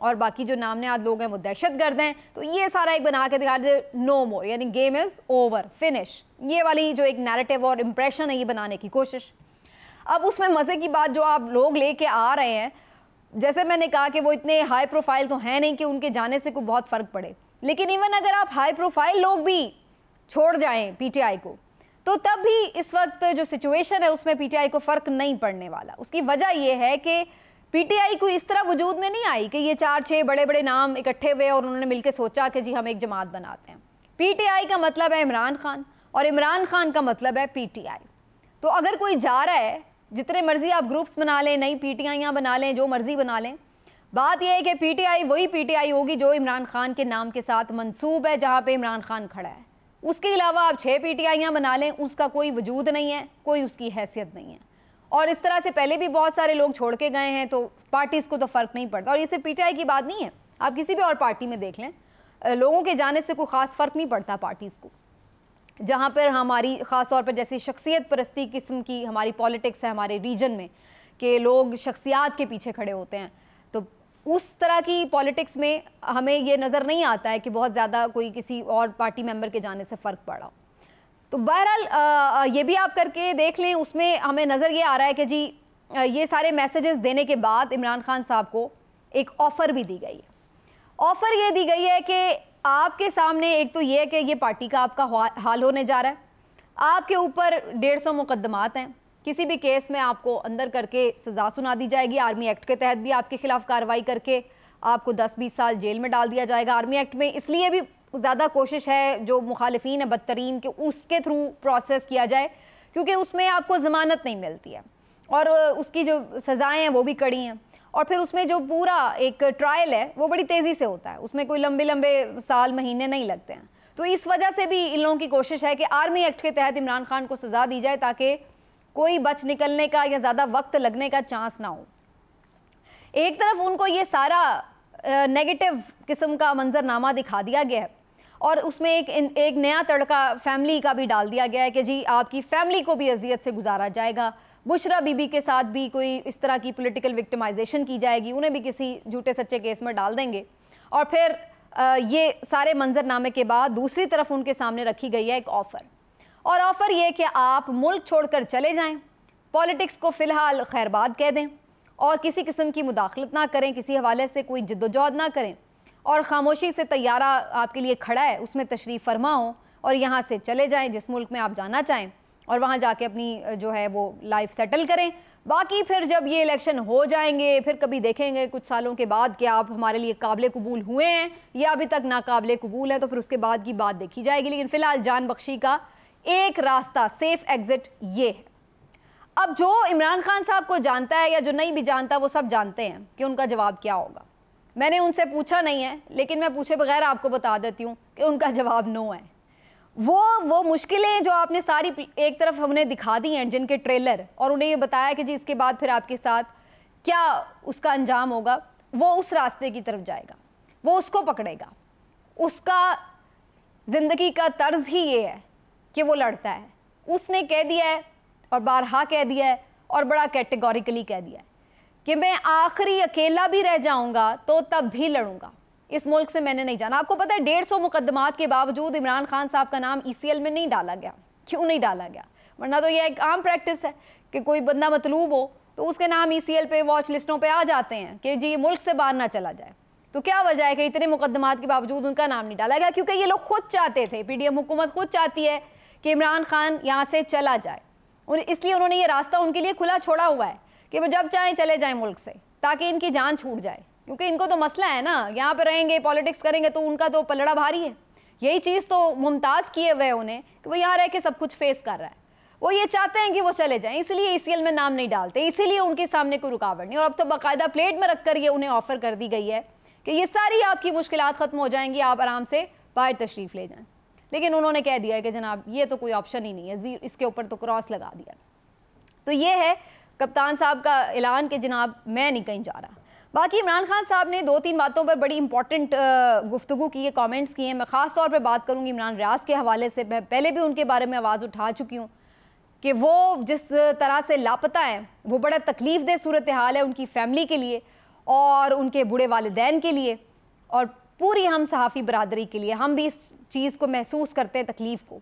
اور باقی جو نام نہاد لوگ ہیں وہ دہشت گرد ہیں. تو یہ سارا ایک بنا کے دکھا دے نو مور، یعنی گیم از اوور، فنش. یہ والی جو ایک نیریٹو اور امپریشن ہے یہ بنانے کی کوشش. اب اس میں مزے کی بات جو آپ لوگ لے کے آ رہے ہیں، جیسے میں نے کہا کہ وہ اتنے ہائی پروفائل تو ہیں نہیں کہ ان کے جانے سے کوئی بہت فرق پڑے، لیکن ایون اگر آپ ہائی پروفائل لوگ بھی چھوڑ جائیں پی ٹی آئی کو تو تب بھی اس وقت جو سچویشن ہے اس میں پی ٹی آئی کو فرق نہیں پڑنے والا. اس کی وجہ یہ ہے کہ پی ٹی آئی کو اس طرح وجود میں نہیں آئی کہ یہ 4-6 بڑے بڑے نام اکٹھے ہوئے اور انہوں نے مل کے سوچا کہ جی ہم ایک جماعت بناتے ہیں. پی ٹی آئی کا مطلب ہے عمران خان اور عمران خان کا مطلب ہے پی ٹی آئی. تو اگر کوئی جا رہا ہے، جتنے مرضی آپ گروپس بنا لیں، نئی پی ٹی آئیاں بنا لیں، جو مرضی بنا لیں، بات یہ ہے کہ پی ٹی آئی وہی پی ٹی آئی ہوگی جو عمران خان کے نام کے ساتھ منسوب ہے، جہاں پہ عمران خان کھڑا ہے. اس کے علاوہ آپ 6 پی ٹی آئیاں بنا لیں، اس کا کوئی وجود نہیں ہے، کوئی اس کی حیثیت نہیں ہے. اور اس طرح سے پہلے بھی بہت سارے لوگ چھوڑ کے گئے ہیں، تو پارٹیز کو تو فرق نہیں پڑتا. اور یہ صرف پی ٹی آئی کی بات نہیں ہے، آپ کسی بھی اور پارٹی میں دیکھ لیں، لوگوں کے جانے سے کوئی خاص فرق نہیں پڑتا پارٹیز کو. جہاں پر ہماری خاص طور پر جیسی شخصیت پرستی قسم کی ہماری پالیٹکس ہے ہمارے ریجن میں کہ لوگ شخصیات کے پیچھے کھڑے ہوتے ہیں، تو اس طرح کی پالیٹکس میں ہمیں یہ نظر نہیں آتا ہے کہ بہت زیادہ کوئی کسی اور پارٹی ممبر کے جانے سے فرق پڑا. تو بہرحال یہ بھی آپ کر کے دیکھ لیں، اس میں ہمیں نظر یہ آ رہا ہے کہ جی یہ سارے میسیجز دینے کے بعد عمران خان صاحب کو ایک آفر بھی دی گئی ہے. آفر یہ دی گئی ہے کہ آپ کے سامنے ایک تو یہ ہے کہ یہ پارٹی کا آپ کا حال ہونے جا رہا ہے، آپ کے اوپر 150 مقدمات ہیں، کسی بھی کیس میں آپ کو اندر کر کے سزا سنا دی جائے گی. آرمی ایکٹ کے تحت بھی آپ کے خلاف کارروائی کر کے آپ کو 10-20 سال جیل میں ڈال دیا جائے گا. آرمی ایکٹ میں اس لیے بھی زیادہ کوشش ہے جو مخالفین ہیں بدترین کہ اس کے تھرو پروسیس کیا جائے، کیونکہ اس میں آپ کو ضمانت نہیں ملتی ہے اور اس کی جو سزائیں ہیں وہ بھی کڑی ہیں. اور پھر اس میں جو پورا ایک ٹرائل ہے وہ بڑی تیزی سے ہوتا ہے، اس میں کوئی لمبے سال مہینے نہیں لگتے ہیں. تو اس وجہ سے بھی ان لوگوں کی کوشش ہے کہ آرمی ایکٹ کے تحت عمران خان کو سزا دی جائے تاکہ کوئی بچ نکلنے کا یا زیادہ وقت لگنے کا چانس نہ ہو. ایک طرف ان کو یہ سارا نیگیٹو قسم کا منظرنامہ دکھا دیا گیا ہے اور اس میں ایک نیا تڑکا فیملی کا بھی ڈال دیا گیا ہے کہ جی آپ کی فیملی کو بھی اذیت سے گزارا جائے گا. بشرا بی بی کے ساتھ بھی کوئی اس طرح کی پولیٹیکل وکٹمائزیشن کی جائے گی، انہیں بھی کسی جھوٹے سچے کیس میں ڈال دیں گے. اور پھر یہ سارے منظرنامے کے بعد دوسری طرف ان کے سامنے رکھی گئی ہے ایک آفر، اور آفر یہ کہ آپ ملک چھوڑ کر چلے جائیں، پالیٹکس کو فی الحال خیر باد کہہ دیں اور کسی قسم کی مداخلت نہ کریں، کسی حوالے سے کوئی جدوجہد نہ کریں اور خاموشی سے طیارہ آپ کے لیے کھڑا ہے اس میں تشریف فرما ہوں اور یہاں سے چلے جائیں جس ملک میں آپ جانا چاہیں اور وہاں جا کے اپنی جو ہے وہ لائف سیٹل کریں. باقی پھر جب یہ الیکشن ہو جائیں گے پھر کبھی دیکھیں گے کچھ سالوں کے بعد کہ آپ ہمارے لیے قابل قبول ہوئے ہیں یا ابھی تک ناقابل قبول ہیں، تو پھر اس کے بعد کی بات دیکھی جائے گی. لیکن فی الحال جان بخشی کا ایک راستہ، سیف ایگزٹ یہ ہے. اب جو عمران خان صاحب کو جانتا ہے یا جو نہیں بھی جانتا وہ سب جانتے ہیں کہ ان کا جواب کیا ہوگا. میں نے ان سے پوچھا نہیں ہے لیکن میں پوچھے بغیر آپ کو بتا دیتی ہوں کہ ان کا جواب نو ہے. وہ مشکلیں جو آپ نے ساری ایک طرف ہم نے دکھا دی ہیں جن کے ٹریلر، اور انہیں یہ بتایا کہ جی اس کے بعد پھر آپ کے ساتھ کیا اس کا انجام ہوگا، وہ اس راستے کی طرف جائے گا، وہ اس کو پکڑے گا. اس کا زندگی کا طرز ہی یہ ہے کہ وہ لڑتا ہے. اس نے کہہ دیا ہے اور بارہا کہہ دیا ہے اور بڑا کیٹیگوریکلی کہہ دیا ہے کہ میں آخری اکیلا بھی رہ جاؤں گا تو تب بھی لڑوں گا، اس ملک سے میں نے نہیں جانا. آپ کو پتہ ہے 150 مقدمات کے باوجود عمران خان صاحب کا نام ای سی ایل میں نہیں ڈالا گیا. کیوں نہیں ڈالا گیا؟ ورنہ تو یہ ایک عام پریکٹس ہے کہ کوئی بندہ مطلوب ہو تو اس کے نام ای سی ایل پہ واچ لسٹوں پہ آ جاتے ہیں کہ جی یہ ملک سے باہر نہ چلا جائے. تو کیا وجہ ہے کہ اتنے مقدمات کے باوجود ان کا نام نہیں ڈالا گیا؟ کیونکہ یہ لوگ خود چاہتے تھے، پی ڈی ایم حکومت خود چاہتی ہے کہ عمران خان یہاں سے چلا جائے، اس لیے انہوں نے یہ راستہ ان کے لیے کھلا چھوڑا ہوا ہے کہ وہ جب چاہیں چلے جائیں ملک سے تاکہ ان کی جان چھوٹ جائے. کیونکہ ان کو تو مسئلہ ہے نا، یہاں پہ رہیں گے پالیٹکس کریں گے تو ان کا تو پلڑا بھاری ہے. یہی چیز تو ممتاز کیے ہوئے انہیں کہ وہ یہاں رہ کے سب کچھ فیس کر رہا ہے. وہ یہ چاہتے ہیں کہ وہ چلے جائیں، اس لیے ای سی ایل میں نام نہیں ڈالتے، اسی لیے ان کے سامنے کوئی رکاوٹ نہیں. اور اب تو باقاعدہ پلیٹ میں رکھ کر یہ انہیں آفر کر دی گئی ہے کہ یہ ساری آپ کی مشکلات ختم ہو جائیں گی، آپ آرام سے باہر تشریف لے جائیں. لیکن انہوں نے کہہ دیا ہے کہ جناب یہ تو کوئی آپشن ہی نہیں ہے، اس کے اوپر تو کراس لگا دیا. تو یہ ہے کپتان صاحب کا اعلان کہ جناب میں نہیں کہیں جا رہا. باقی عمران خان صاحب نے 2-3 باتوں پر بڑی امپورٹنٹ گفتگو کی ہے، کامنٹس کیے ہیں. میں خاص طور پہ بات کروں گی عمران ریاض کے حوالے سے. میں پہلے بھی ان کے بارے میں آواز اٹھا چکی ہوں کہ وہ جس طرح سے لاپتہ ہیں وہ بڑا تکلیف دہ صورتحال ہے ان کی فیملی کے لیے. اور ان کے بوڑھے والدین کے لیے اور پوری ہم صحافی برادری کے لیے. ہم بھی اس چیز کو محسوس کرتے ہیں, تکلیف کو.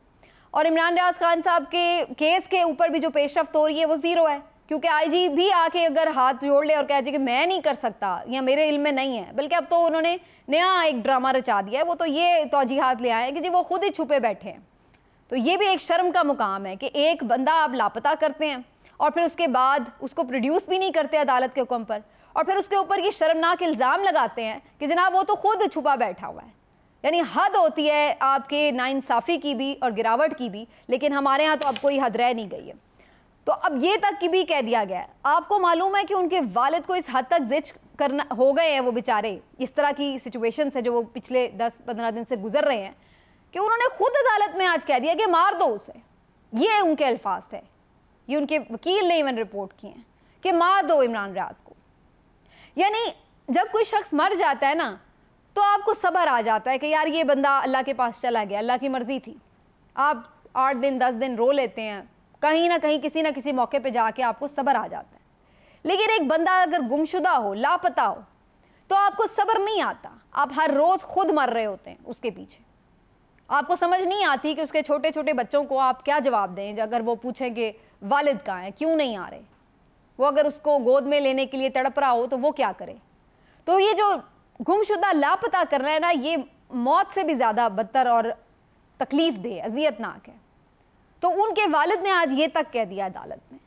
اور عمران ریاض خان صاحب کے کیس کے اوپر بھی جو پیش رفت ہو رہی ہے وہ زیرو ہے, کیونکہ آئی جی بھی آ کے اگر ہاتھ جوڑ لے اور کہہ دے کہ میں نہیں کر سکتا یا میرے علم میں نہیں ہے, بلکہ اب تو انہوں نے نیا ایک ڈرامہ رچا دیا ہے, وہ تو یہ توجیحات لے آئے ہیں کہ جی وہ خود ہی چھپے بیٹھے ہیں. تو یہ بھی ایک شرم کا مقام ہے کہ ایک بندہ آپ لاپتہ کرتے ہیں اور پھر اس کے بعد اس کو پروڈیوس بھی نہیں کرتے عدالت کے حکم پر, اور پھر اس کے اوپر یہ شرمناک الزام لگاتے ہیں کہ جناب وہ تو خود چھپا بیٹھا ہوا ہے. یعنی حد ہوتی ہے آپ کے ناانصافی کی بھی اور گراوٹ کی بھی, لیکن ہمارے ہاں تو اب کوئی حد رہ نہیں گئی ہے. تو اب یہ تک کی بھی کہہ دیا گیا ہے. آپ کو معلوم ہے کہ ان کے والد کو اس حد تک زچ کرنا ہو گئے ہیں وہ بیچارے, اس طرح کی سچویشن سے جو وہ پچھلے 10-15 دن سے گزر رہے ہیں, کہ انہوں نے خود عدالت میں آج کہہ دیا کہ مار دو اسے. یہ ان کے الفاظ تھے, یہ ان کے وکیل نے ایون رپورٹ کیے ہیں کہ مار دو عمران ریاض کو. یعنی جب کوئی شخص مر جاتا ہے نا تو آپ کو صبر آ جاتا ہے کہ یار یہ بندہ اللہ کے پاس چلا گیا, اللہ کی مرضی تھی. آپ 8 دن 10 دن رو لیتے ہیں, کہیں نہ کہیں کسی نہ کسی موقع پہ جا کے آپ کو صبر آ جاتا ہے. لیکن ایک بندہ اگر گمشدہ ہو, لاپتہ ہو, تو آپ کو صبر نہیں آتا. آپ ہر روز خود مر رہے ہوتے ہیں اس کے پیچھے. آپ کو سمجھ نہیں آتی کہ اس کے چھوٹے چھوٹے بچوں کو آپ کیا جواب دیں اگر وہ پوچھیں کہ والد کہاں ہیں, کیوں نہیں آ رہے. وہ اگر اس کو گود میں لینے کے لیے تڑپ رہا ہو تو وہ کیا کرے. تو یہ جو گمشدہ لاپتہ کرنا ہے نا, یہ موت سے بھی زیادہ بدتر اور تکلیف دہ, اذیت ناک ہے. تو ان کے والد نے آج یہ تک کہہ دیا عدالت میں.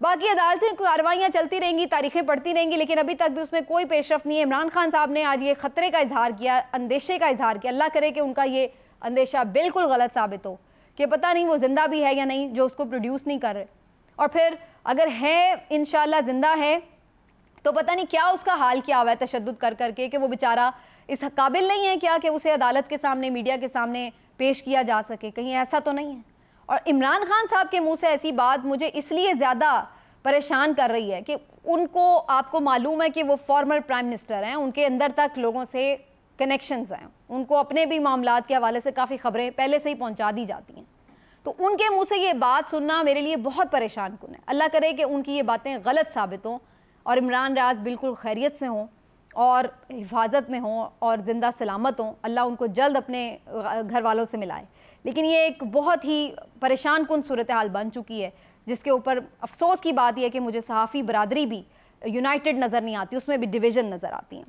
باقی عدالتیں کارروائیاں چلتی رہیں گی, تاریخیں پڑھتی رہیں گی, لیکن ابھی تک بھی اس میں کوئی پیش رفت نہیں ہے. عمران خان صاحب نے آج یہ خطرے کا اظہار کیا, اندیشے کا اظہار کیا. اللہ کرے کہ ان کا یہ اندیشہ بالکل غلط ثابت ہو, کہ پتہ نہیں وہ زندہ بھی ہے یا نہیں جو اس کو پروڈیوس نہیں کر رہے, اور پھر اگر ہے انشاءاللہ زندہ ہے تو پتہ نہیں کیا اس کا حال کیا ہوا ہے تشدد کر کر کے, کہ وہ بیچارہ اس قابل نہیں ہے کیا کہ اسے عدالت کے سامنے, میڈیا کے سامنے پیش کیا جا سکے. کہیں ایسا تو نہیں ہے. اور عمران خان صاحب کے منہ سے ایسی بات مجھے اس لیے زیادہ پریشان کر رہی ہے کہ ان کو, آپ کو معلوم ہے کہ وہ فارمر پرائم منسٹر ہیں, ان کے اندر تک لوگوں سے کنیکشنز ہیں, ان کو اپنے بھی معاملات کے حوالے سے کافی خبریں پہلے سے ہی پہنچا دی جاتی ہیں. تو ان کے منہ سے یہ بات سننا میرے لیے بہت پریشان کن ہے. اللہ کرے کہ ان کی یہ باتیں غلط ثابت ہوں اور عمران ریاض بالکل خیریت سے ہوں اور حفاظت میں ہوں اور زندہ سلامت ہوں. اللہ ان کو جلد اپنے گھر والوں سے ملائے. لیکن یہ ایک بہت ہی پریشان کن صورتحال بن چکی ہے, جس کے اوپر افسوس کی بات یہ ہے کہ مجھے صحافی برادری بھی یونائٹڈ نظر نہیں آتی, اس میں بھی ڈویژن نظر آتی ہیں.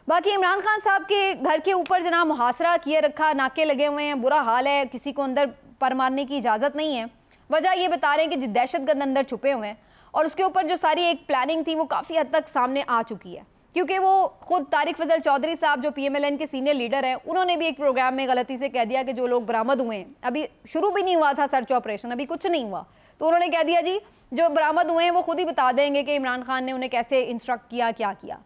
باقی عمران خان صاحب کے گھر کے اوپر جناب محاصرہ کیے رکھا, ناکے لگے ہوئے ہیں, برا حال ہے, کسی کو اندر پر مارنے کی اجازت نہیں ہے. وجہ یہ بتا رہے ہیں کہ دہشت گرد اندر چھپے ہوئے ہیں, اور اس کے اوپر جو ساری ایک پلاننگ تھی وہ کافی حد تک سامنے آ چکی ہے, کیونکہ وہ خود طارق فضل چودھری صاحب جو پی ایم ایل این کے سینئر لیڈر ہیں, انہوں نے بھی ایک پروگرام میں غلطی سے کہہ دیا کہ جو لوگ برآمد ہوئے ہیں, ابھی شروع بھی نہیں ہوا تھا سرچ آپریشن, ابھی کچھ نہیں ہوا, تو انہوں نے کہہ دیا جی جو برآمد ہوئے ہیں وہ خود ہی بتا دیں گے کہ عمران خان نے انہیں کیسے انسٹرکٹ کیا, کیا کیا.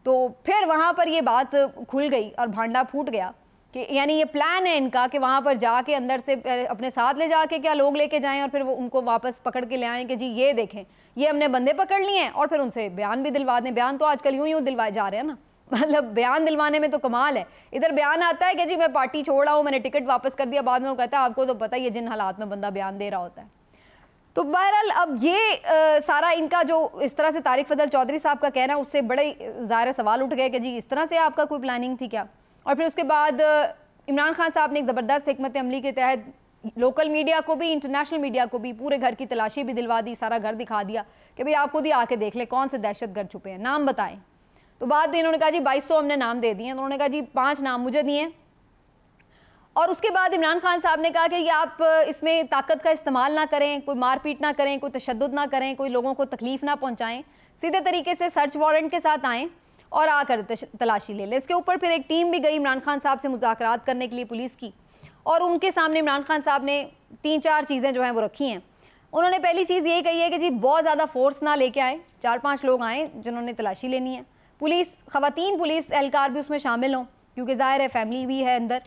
تو پھر وہاں پر یہ بات کھل گئی اور بھانڈا پھوٹ گیا کہ یعنی یہ پلان ہے ان کا کہ وہاں پر جا کے اندر سے اپنے ساتھ لے جا کے کیا لوگ لے کے جائیں اور پھر وہ ان کو واپس پکڑ کے لے آئیں کہ جی یہ دیکھیں یہ ہم نے بندے پکڑ لیے ہیں, اور پھر ان سے بیان بھی دلوا دیں. بیان تو آج کل یوں دلوائے جا رہے ہیں نا, مطلب بیان دلوانے میں تو کمال ہے. ادھر بیان آتا ہے کہ جی میں پارٹی چھوڑ رہا ہوں, میں نے ٹکٹ واپس کر دیا, بعد میں وہ کہتا ہے آپ کو تو پتہ ہی ہے جن حالات میں بندہ بیان دے رہا ہوتا ہے. تو بہرحال اب یہ سارا ان کا جو اس طرح سے طارق فضل چودھری صاحب کا کہنا ہے, اس سے بڑے ظاہر سوال اٹھ گئے کہ جی اس طرح سے آپ کا کوئی پلاننگ تھی کیا. اور پھر اس کے بعد عمران خان صاحب نے ایک زبردست حکمت عملی کے تحت لوکل میڈیا کو بھی, انٹرنیشنل میڈیا کو بھی پورے گھر کی تلاشی بھی دلوا دی, سارا گھر دکھا دیا کہ بھئی آپ خود ہی آ کے دیکھ لیں کون سے دہشت گرد چھپے ہیں, نام بتائیں. تو بعد میں انہوں نے کہا جی 2200 ہم نے نام دے دیے ہیں, تو انہوں نے کہا جی 5 نام مجھے دیے. اور اس کے بعد عمران خان صاحب نے کہا کہ یہ آپ اس میں طاقت کا استعمال نہ کریں, کوئی مار پیٹ نہ کریں, کوئی تشدد نہ کریں, کوئی لوگوں کو تکلیف نہ پہنچائیں, سیدھے طریقے سے سرچ وارنٹ کے ساتھ آئیں اور آ کر تلاشی لے لیں. اس کے اوپر پھر ایک ٹیم بھی گئی عمران خان صاحب سے مذاکرات کرنے کے لیے پولیس کی, اور ان کے سامنے عمران خان صاحب نے 3-4 چیزیں جو ہیں وہ رکھی ہیں. انہوں نے پہلی چیز یہ کہی ہے کہ جی بہت زیادہ فورس نہ لے کے آئیں, 4-5 لوگ آئیں جنہوں نے تلاشی لینی ہے. خواتین پولیس اہلکار بھی اس میں شامل ہوں کیونکہ ظاہر ہے فیملی بھی ہے اندر.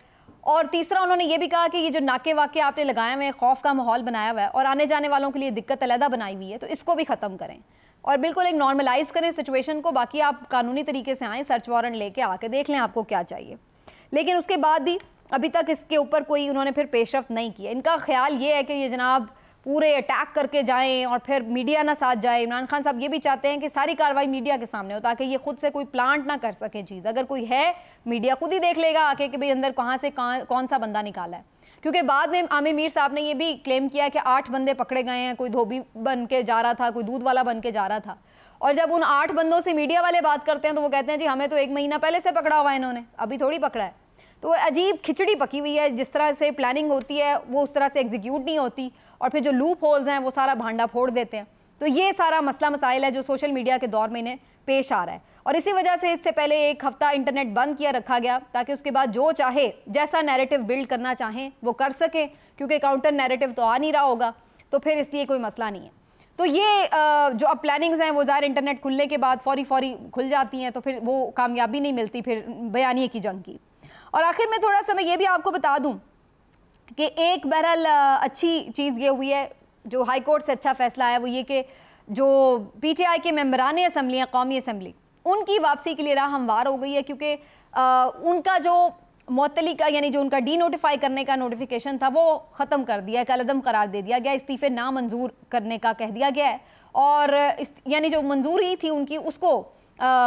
اور تیسرا انہوں نے یہ بھی کہا کہ یہ جو ناکے واقع آپ نے لگائے ہوئے ہیں, خوف کا ماحول بنایا ہوا ہے اور آنے جانے والوں کے لیے دقت علیحدہ بنائی ہوئی ہے, تو اس کو بھی ختم کریں اور بالکل ایک نارملائز کریں سچویشن کو. باقی آپ قانونی طریقے سے آئیں, سرچ وارنٹ لے کے آ کے دیکھ لیں آپ کو کیا چاہیے. لیکن اس کے بعد بھی ابھی تک اس کے اوپر کوئی انہوں نے پھر پیش رفت نہیں کی. ان کا خیال یہ ہے کہ یہ جناب پورے اٹیک کر کے جائیں اور پھر میڈیا نہ ساتھ جائے. عمران خان صاحب یہ بھی چاہتے ہیں کہ ساری کارروائی میڈیا کے سامنے ہو تاکہ یہ خود سے کوئی پلانٹ نہ کر سکے چیز. اگر کوئی ہے میڈیا خود ہی دیکھ لے گا آ کے کہ بھئی اندر کہاں سے کون سا بندہ نکالا ہے. کیونکہ بعد میں عامر میر صاحب نے یہ بھی کلیم کیا کہ 8 بندے پکڑے گئے ہیں, کوئی دھوبی بن کے جا رہا تھا, کوئی دودھ والا بن کے جا رہا تھا. اور جب ان 8 بندوں سے میڈیا والے بات کرتے ہیں تو وہ کہتے ہیں جی ہمیں تو 1 مہینہ پہلے سے پکڑا ہوا ہے انہوں نے, ابھی تھوڑی پکڑا ہے. تو عجیب کھچڑی پکی ہوئی ہے, جس طرح سے پلاننگ ہوتی ہے وہ اس طرح سے ایگزیکیوٹ نہیں ہوتی, اور پھر جو لوپ ہولز ہیں وہ سارا بھانڈا پھوڑ دیتے ہیں. تو یہ سارا مسئلہ مسائل ہے جو سوشل میڈیا کے دور میں انہیں پیش آ رہا ہے, اور اسی وجہ سے اس سے پہلے 1 ہفتہ انٹرنیٹ بند کیا رکھا گیا تاکہ اس کے بعد جو چاہے جیسا نیریٹو بلڈ کرنا چاہیں وہ کر سکیں, کیونکہ کاؤنٹر نیریٹو تو آ نہیں رہا ہوگا, تو پھر اس لیے کوئی مسئلہ نہیں ہے. تو یہ جو اب پلاننگز ہیں وہ ظاہر انٹرنیٹ کھلنے کے بعد فوری کھل جاتی ہیں, تو پھر وہ کامیابی نہیں ملتی پھر بیانیے کی جنگ کی. اور آخر میں تھوڑا سا میں یہ بھی آپ کو بتا دوں کہ ایک بہرحال اچھی چیز یہ ہوئی ہے, جو ہائی کورٹ سے اچھا فیصلہ آیا, وہ یہ کہ جو پی ٹی آئی کے ممبران اسمبلی ہیں, قومی اسمبلی, ان کی واپسی کے لیے راہ ہموار ہو گئی ہے, کیونکہ ان کا جو معطلی کا یعنی جو ان کا ڈی نوٹیفائی کرنے کا نوٹیفیکیشن تھا وہ ختم کر دیا, کالعدم قرار دے دیا گیا, استعفے نامنظور کرنے کا کہہ دیا گیا ہے, اور یعنی جو منظوری تھی ان کی اس کو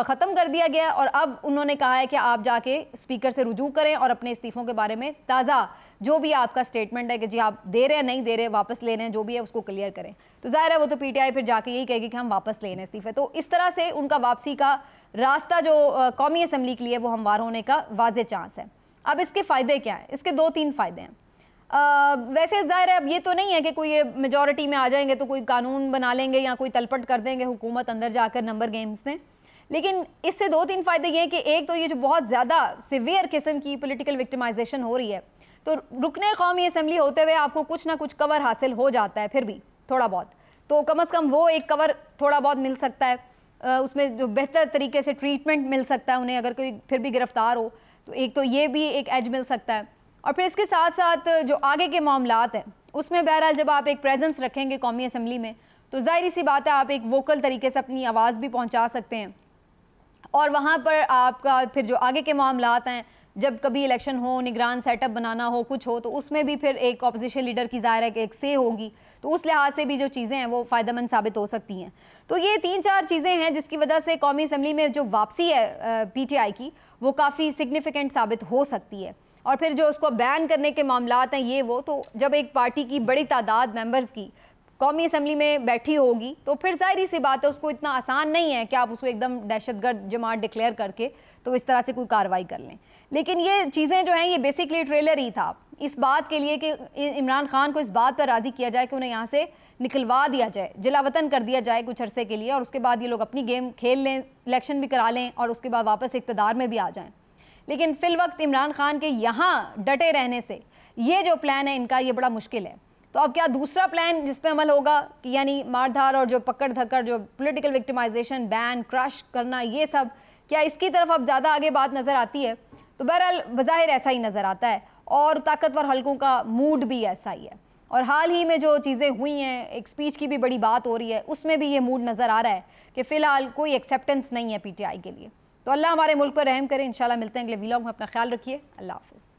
ختم کر دیا گیا. اور اب انہوں نے کہا ہے کہ آپ جا کے اسپیکر سے رجوع کریں اور اپنے استعفوں کے بارے میں تازہ جو بھی آپ کا اسٹیٹمنٹ ہے کہ جی آپ دے رہے ہیں نہیں دے رہے, واپس لے رہے ہیں, جو بھی ہے اس کو کلیئر کریں. تو ظاہر ہے وہ تو پی ٹی آئی پھر جا کے یہی کہے گی کہ ہم واپس لے رہے ہیں استعفے. تو اس طرح سے ان کا واپسی کا راستہ جو قومی اسمبلی کے لیے وہ ہموار ہونے کا واضح چانس ہے. اب اس کے فائدے کیا ہیں؟ اس کے 2-3 فائدے ہیں. ویسے ظاہر ہے اب یہ تو نہیں ہے کہ کوئی میجورٹی میں آ جائیں گے تو کوئی قانون بنا لیں گے یا کوئی تلپٹ کر دیں گے حکومت اندر جا کر نمبر گیمز میں, لیکن اس سے 2-3 فائدے یہ ہیں کہ ایک تو یہ جو بہت زیادہ سیویئر قسم کی پولیٹیکل وکٹمائزیشن ہو رہی ہے, تو رکن قومی اسمبلی ہوتے ہوئے آپ کو کچھ نہ کچھ کور حاصل ہو جاتا ہے پھر بھی تھوڑا بہت, تو کم از کم وہ ایک کور تھوڑا بہت مل سکتا ہے, اس میں جو بہتر طریقے سے ٹریٹمنٹ مل سکتا ہے انہیں, اگر کوئی پھر بھی گرفتار ہو تو ایک تو یہ بھی ایک ایج مل سکتا ہے. اور پھر اس کے ساتھ ساتھ جو آگے کے معاملات ہیں اس میں بہرحال جب آپ ایک پریزنس رکھیں گے قومی اسمبلی میں تو ظاہری سی بات ہے آپ ایک ووکل طریقے سے اپنی آواز بھی پہنچا سکتے ہیں, اور وہاں پر آپ کا پھر جو آگے کے معاملات ہیں جب کبھی الیکشن ہو, نگران سیٹ اپ بنانا ہو, کچھ ہو, تو اس میں بھی پھر ایک اپوزیشن لیڈر کی ظاہر ہے کہ ایک سے ہوگی, تو اس لحاظ سے بھی جو چیزیں ہیں وہ فائدہ مند ثابت ہو سکتی ہیں. تو یہ 3-4 چیزیں ہیں جس کی وجہ سے قومی اسمبلی میں جو واپسی ہے پی ٹی آئی کی وہ کافی سگنیفیکنٹ ثابت ہو سکتی ہے. اور پھر جو اس کو بین کرنے کے معاملات ہیں یہ وہ, تو جب ایک پارٹی کی بڑی تعداد ممبرز کی قومی اسمبلی میں بیٹھی ہوگی تو پھر ظاہری سی بات ہے اس کو اتنا آسان نہیں ہے کہ آپ اس کو ایک دم دہشت گرد جماعت ڈکلیئر کر کے تو اس طرح سے کوئی کارروائی کر لیں. لیکن یہ چیزیں جو ہیں یہ بیسکلی ٹریلر ہی تھا اس بات کے لیے کہ عمران خان کو اس بات پر راضی کیا جائے کہ انہیں یہاں سے نکلوا دیا جائے, جلا وطن کر دیا جائے کچھ عرصے کے لیے, اور اس کے بعد یہ لوگ اپنی گیم کھیل لیں, الیکشن بھی کرا لیں اور اس کے بعد واپس اقتدار میں بھی آ جائیں. لیکن فی الوقت عمران خان کے یہاں ڈٹے رہنے سے یہ جو پلان ہے ان کا یہ بڑا مشکل ہے. تو اب کیا دوسرا پلان جس پہ عمل ہوگا کہ یعنی مار دھار اور جو پکڑ دھکڑ جو پولیٹیکل وکٹمائزیشن, بین, کرش کرنا, یہ سب کیا اس کی طرف اب زیادہ آگے بات نظر آتی ہے؟ تو بہرحال بظاہر ایسا ہی نظر آتا ہے, اور طاقتور حلقوں کا موڈ بھی ایسا ہی ہے. اور حال ہی میں جو چیزیں ہوئی ہیں, ایک سپیچ کی بھی بڑی بات ہو رہی ہے, اس میں بھی یہ موڈ نظر آ رہا ہے کہ فی الحال کوئی ایکسیپٹنس نہیں ہے پی ٹی آئی کے لیے. تو اللہ ہمارے ملک پر رحم کرے. انشاءاللہ ملتے ہیں اگلے ویلاگ میں. اپنا خیال رکھیے. اللہ حافظ.